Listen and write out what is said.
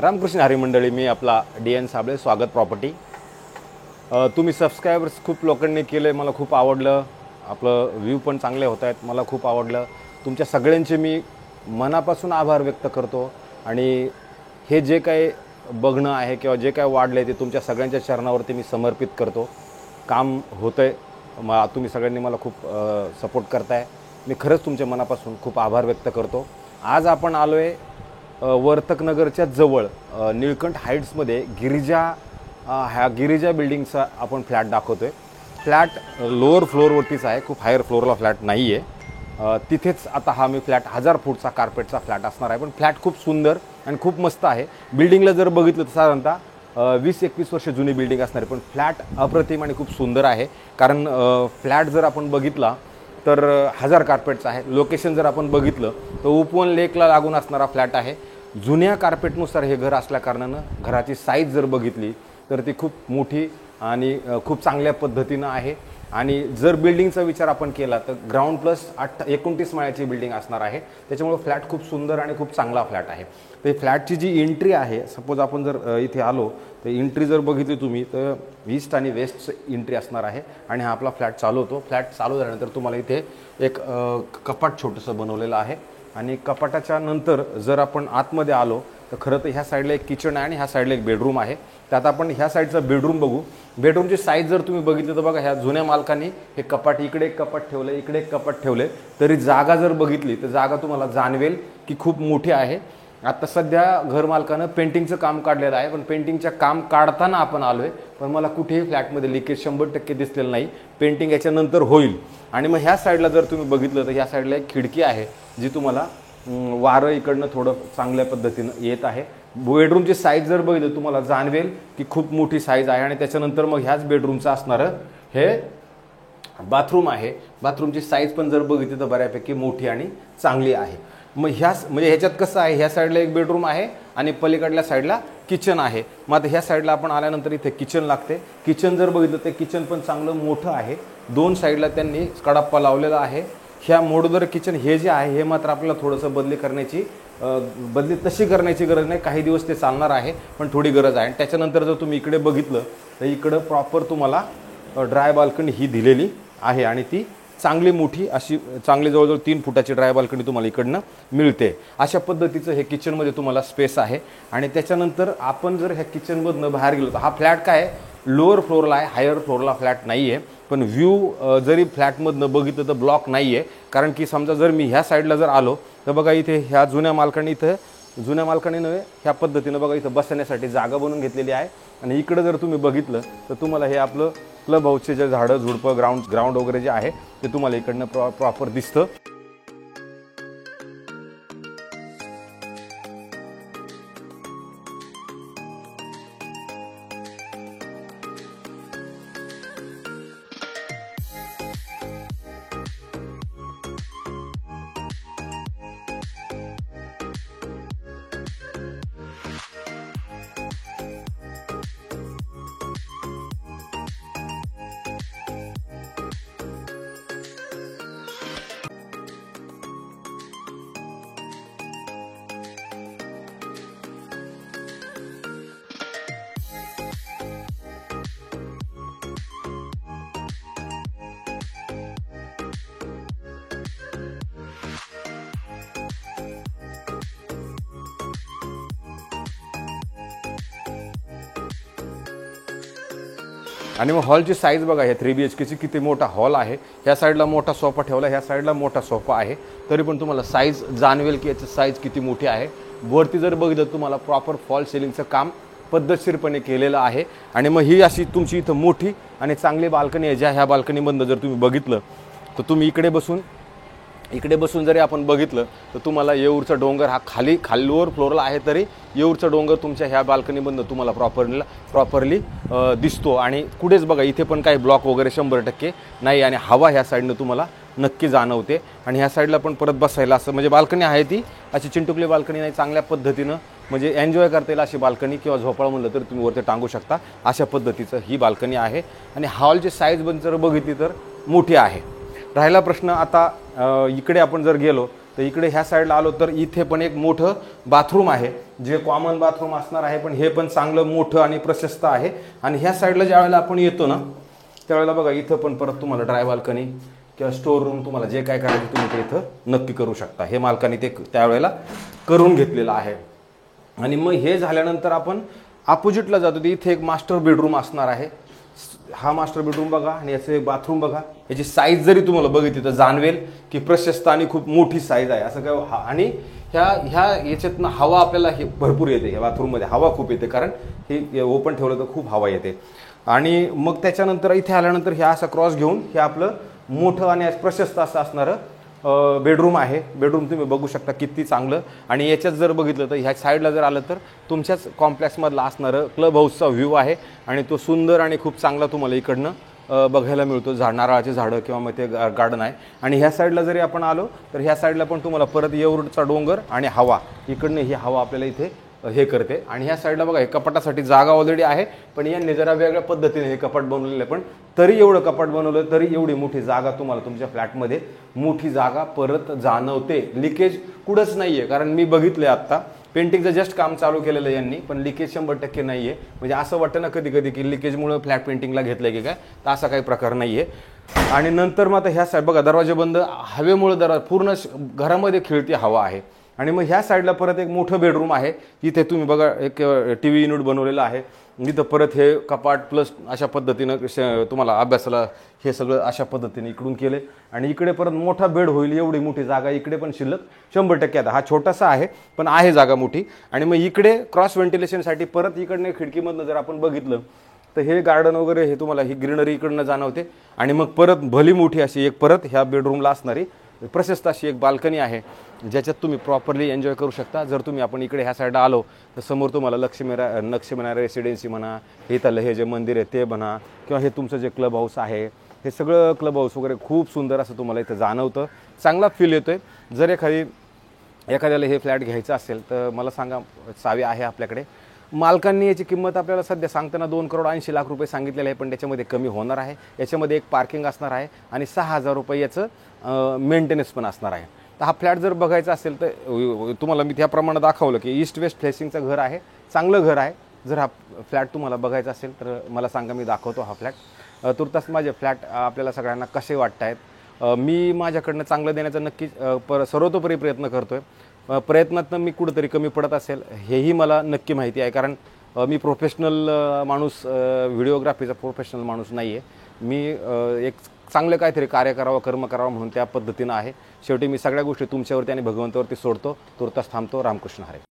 रामकृष्ण हरी मंडळी, मी आपला DN साबळे, स्वागत प्रॉपर्टी। तुम्ही सबस्क्रायबर्स खूप लोकांनी केले, मला खूप आवडलं। आपलं व्ह्यू पण चांगले होत आहेत, मला खूप आवडलं। तुमच्या सगळ्यांचे मी मनापासून आभार व्यक्त करतो आणि हे जे काही बघणं आहे किंवा जे काही वाढले ते तुमच्या सगळ्यांच्या चरणावरती मी समर्पित करतो। काम होतंय, तुम्ही सगळ्यांनी मला खूप सपोर्ट करताय, मी खरंच तुमच्या मनापासून खूप आभार व्यक्त करतो। आज आपण आलोय वर्तकनगरच्या जवळ निळकंठ हाईट्समध्ये गिरिजा बिल्डिंगचा आपण फ्लॅट दाखवतोय। फ्लॅट लोअर फ्लोअरवरतीच आहे, खूप हायर फ्लोअरला फ्लॅट नाही आहे। तिथेच आता हा मी फ्लॅट 1000 फूटचा कार्पेटचा फ्लॅट असणार आहे, पण फ्लॅट खूप सुंदर आणि खूप मस्त आहे। बिल्डिंगला जर बघितलं तर साधारणतः 20-21 वर्ष जुनी बिल्डिंग असणार आहे, पण फ्लॅट अप्रतिम आणि खूप सुंदर आहे। कारण फ्लॅट जर आपण बघितला तर 1000 कार्पेटचा आहे। लोकेशन जर आपण बघितलं तर उपवन लेकला लागून असणारा फ्लॅट आहे। जुन्या कार्पेटनुसार हे घर असल्या कारणानं घराची साईज जर बघितली तर ती खूप मोठी आणि खूप चांगल्या पद्धतीनं आहे। आणि जर बिल्डिंगचा विचार आपण केला तर ग्राउंड प्लस 29 माळ्याची बिल्डिंग असणार आहे, त्याच्यामुळे फ्लॅट खूप सुंदर आणि खूप चांगला फ्लॅट आहे। तर फ्लॅटची जी एंट्री आहे, सपोज आपण जर इथे आलो तर एंट्री जर बघितली तुम्ही तर ईस्ट आणि वेस्टचं एंट्री असणार आहे आणि हा आपला फ्लॅट चालू होतो। फ्लॅट चालू झाल्यानंतर तुम्हाला इथे एक कपाट छोटंसं बनवलेलं आहे आणि कपाटाच्या नंतर जर आपण आतमध्ये आलो तर खरं तर ह्या साईडला एक किचन आहे आणि ह्या साईडला एक बेडरूम आहे। त्यात आपण ह्या साईडचा बेडरूम बघू। बेडरूमची साईज जर तुम्ही बघितली तर बघा, ह्या जुन्या मालकांनी हे कपाट इकडे एक कपाट ठेवलं, इकडे एक कपाट ठेवले, तरी जागा जर बघितली तर जागा तुम्हाला जाणवेल की खूप मोठी आहे। आता सध्या घरमालकानं पेंटिंगचं काम काढलेलं आहे, पण पेंटिंगचं काम काढताना आपण आलोय, पण मला कुठेही फ्लॅटमध्ये लिकेज 100% दिसलेलं नाही। पेंटिंग याच्यानंतर होईल। आणि मग ह्या साईडला जर तुम्ही बघितलं तर ह्या साईडला एक खिडकी आहे जी तुम्हाला वारं इकडनं थोडं चांगल्या पद्धतीनं येत आहे। बेडरूमची साईज जर बघितलं तुम्हाला जाणवेल की खूप मोठी साईज आहे। आणि त्याच्यानंतर मग ह्याच बेडरूमचं असणारं हे बाथरूम आहे। बाथरूमची साईज पण जर बघितली तर बऱ्यापैकी मोठी आणि चांगली आहे। मग म्हणजे ह्याच्यात कसं आहे, ह्या साईडला एक बेडरूम आहे आणि पलीकडल्या साईडला किचन आहे। मग आता ह्या साईडला आपण आल्यानंतर इथे किचन लागते। किचन जर बघितलं ते किचन पण चांगलं मोठं आहे, दोन साईडला त्यांनी कडाप्पा लावलेला आहे। ह्या मॉड्युलर किचन हे जे आहे हे मात्र आपल्याला थोडंसं बदली तशी करण्याची गरज नाही, काही दिवस ते चालणार आहे, पण थोडी गरज आहे। त्याच्यानंतर जर तुम्ही इकडे बघितलं तर इकडं प्रॉपर तुम्हाला ड्राय बाल्कनी ही दिलेली आहे आणि ती चांगली मोठी अशी चांगली जवळजवळ 3 फुटाची ड्राय बाल्कनी तुम्हाला इकडनं मिळते। अशा पद्धतीचं हे किचनमध्ये तुम्हाला स्पेस आहे। आणि त्याच्यानंतर आपण जर ह्या किचनमधनं बाहेर गेलो तर हा फ्लॅट काय लोअर फ्लोअरला आहे, हायर फ्लोअरला फ्लॅट नाही आहे, पण व्ह्यू जरी फ्लॅटमधनं बघितलं तर ब्लॉक नाही आहे। कारण की समजा जर मी ह्या साईडला जर आलो तर बघा इथे ह्या जुन्या मालकांनी नव्हे ह्या पद्धतीनं बघा इथं बसण्यासाठी जागा बनवून घेतलेली आहे। आणि इकडं जर तुम्ही बघितलं तर तुम्हाला हे आपलं क्लब हाऊसचे जे झाडं झुडपं ग्राउंड वगैरे जे आहे ते तुम्हाला इकडनं प्रॉपर दिसतं। आणि मग हॉलची साईज बघा, ह्या 3 BHKची किती मोठा हॉल आहे। ह्या साईडला मोठा सोफा ठेवला, ह्या साईडला मोठा सोफा आहे, तरी पण तुम्हाला साईज जाणवेल की याची साईज किती मोठी आहे। वरती जर बघितलं तुम्हाला प्रॉपर फॉल सिलिंगचं काम पद्धतशीरपणे केलेलं आहे। आणि मग ही अशी तुमची इथं मोठी आणि चांगली बाल्कनी आहे, ज्या ह्या बाल्कनीमधनं जर तुम्ही बघितलं तर तुम्ही इकडे बसून जरी आपण बघितलं तर तुम्हाला येऊरचा डोंगर हा खाली लोअर फ्लोअरला आहे, तरी येऊरचा डोंगर तुमच्या ह्या बाल्कनीमधनं तुम्हाला प्रॉपरली दिसतो। आणि कुठेच बघा इथे पण काही ब्लॉक वगैरे 100% नाही आणि हवा ह्या साईडनं तुम्हाला नक्की जाणवते। आणि ह्या साईडला पण परत बसायला असं म्हणजे बाल्कनी आहे ती अशी चिंटुकली बाल्कनी नाही, चांगल्या पद्धतीनं म्हणजे एन्जॉय करता येईल अशी बाल्कनी किंवा झोपाळा म्हणलं तर तुम्ही वरती टांगू शकता अशा पद्धतीचं ही बाल्कनी आहे। आणि हॉलची साईज पण जर बघितली तर मोठी आहे। राहिला प्रश्न आता इकडे आपण जर गेलो तर इकडे ह्या साईडला आलो तर इथे पण एक मोठं बाथरूम आहे, जे कॉमन बाथरूम असणार आहे, पण हे पण चांगलं मोठं आणि प्रशस्त आहे. आणि ह्या साईडला ज्या वेळेला आपण येतो ना त्यावेळेला बघा इथं पण परत तुम्हाला ड्राय बाल्कनी किंवा स्टोर रूम तुम्हाला जे काय करायचं तुम्ही ते इथं नक्की करू शकता. हे मालकाने ते त्यावेळेला करून घेतलेलं आहे. आणि मग हे झाल्यानंतर आपण अपोजिटला जातो, तर इथे एक मास्टर बेडरूम असणार आहे. हा मास्टर बेडरूम बघा आणि याचं एक बाथरूम बघा. याची साईज जरी तुम्हाला बघितली तर जाणवेल की प्रशस्त आणि खूप मोठी साईज आहे असं काय. आणि ह्या याच्यातनं हवा आपल्याला हे भरपूर येते. या बाथरूममध्ये हवा खूप येते, कारण हे ओपन ठेवलं तर खूप हवा येते. आणि मग त्याच्यानंतर इथे आल्यानंतर हे असा क्रॉस घेऊन हे आपलं मोठं आणि प्रशस्त असं असणारं बेडरूम आहे. बेडरूम तुम्ही बघू शकता किती चांगलं. आणि याच्यात जर बघितलं तर ह्या साईडला जर आलं तर तुमच्याच कॉम्प्लेक्समधला असणारं क्लब हाऊसचा व्ह्यू आहे. आणि तो सुंदर आणि खूप चांगला तुम्हाला इकडनं बघायला मिळतो. नारळाचे झाडं किंवा मग ते गार्डन आहे. आणि ह्या साईडला जरी आपण आलो तर ह्या साईडला पण तुम्हाला परत येऊरचा डोंगर आणि हवा, इकडनं ही हवा आपल्याला इथे हे करते. आणि ह्या साईडला बघा हे कपाटासाठी जागा ऑलरेडी आहे, पण यांनी जरा वेगळ्या पद्धतीने हे कपाट बनवलेलं आहे. पण तरी एवढं कपाट बनवलं तरी एवढी मोठी जागा तुम्हाला तुमच्या फ्लॅटमध्ये मोठी जागा परत जाणवते. लिकेज कुठंच नाही आहे, कारण मी बघितलं आत्ता पेंटिंगचं जस्ट काम चालू केलेलं यांनी, पण लिकेज 100% नाही आहे. म्हणजे असं वाटतं ना कधी कधी की लिकेजमुळे फ्लॅट पेंटिंगला घेतलं की काय, तर असा काही प्रकार नाही आहे. आणि नंतर मग आता ह्या साईड बघा दरवाजे बंद, हवेमुळे पूर्ण घरामध्ये खिळती हवा आहे. आणि मग ह्या साईडला परत एक मोठं बेडरूम आहे. इथे तुम्ही बघा एक टी व्ही युनिट बनवलेलं आहे. इथं परत हे कपाट प्लस अशा पद्धतीनं तुम्हाला अभ्यासाला हे सगळं अशा पद्धतीने इकडून केले. आणि इकडे परत मोठा बेड होईल एवढी मोठी जागा इकडे पण शिल्लक 100% आता. हा छोटासा आहे पण आहे जागा मोठी. आणि मग इकडे क्रॉस व्हेंटिलेशनसाठी परत इकडनं खिडकीमधनं जर आपण बघितलं तर हे गार्डन वगैरे हे तुम्हाला ही ग्रीनरी इकडनं जाणवते. आणि मग परत भली मोठी अशी एक परत ह्या बेडरूमला असणारी प्रशस्त अशी एक बाल्कनी आहे, ज्याच्यात तुम्ही प्रॉपरली एन्जॉय करू शकता. जर तुम्ही आपण इकडे ह्या साईडला आलो तर समोर तुम्हाला लक्ष्मीनारायण रेसिडेन्सी म्हणा, इथलं हे जे मंदिर आहे ते म्हणा, किंवा हे तुमचं जे क्लब हाऊस आहे हे सगळं क्लब हाऊस वगैरे खूप सुंदर असं तुम्हाला इथं जाणवतं. चांगला फील येतो आहे. जर एखाद्याला हे फ्लॅट घ्यायचं असेल तर मला सांगा, चावी आहे आपल्याकडे. मालकांनी याची किंमत आपल्याला सध्या सांगताना 2,80,00,000 रुपये सांगितलेलं आहे, पण त्याच्यामध्ये कमी होणार आहे. याच्यामध्ये एक पार्किंग असणार आहे आणि 6,000 रुपये याचं मेंटेनन्स पण असणार आहे. तर हा फ्लॅट जर बघायचा असेल तर तुम्हाला मी त्याप्रमाणे दाखवलं की ईस्ट वेस्ट फेसिंगचं घर आहे, चांगलं घर आहे. जर हा फ्लॅट तुम्हाला बघायचा असेल तर मला सांगा, मी दाखवतो हा फ्लॅट. तुर्तास माझे फ्लॅट आपल्याला सगळ्यांना कसे वाटत आहेत, मी माझ्याकडनं चांगलं देण्याचा नक्कीच सर्वतोपरी प्रयत्न करतो आहे. प्रयत्नातनं मी कुठंतरी कमी पडत असेल हेही मला नक्की माहिती आहे, कारण मी प्रोफेशनल माणूस, व्हिडिओग्राफीचा प्रोफेशनल माणूस नाही आहे. मी एक चांगलं काहीतरी कार्य करावं, कर्म करावं म्हणून त्या पद्धतीनं आहे. शेवटी मी सगळ्या गोष्टी तुमच्यावरती आणि भगवंतावरती सोडतो. तुर्तास थांबतो. रामकृष्ण हरे.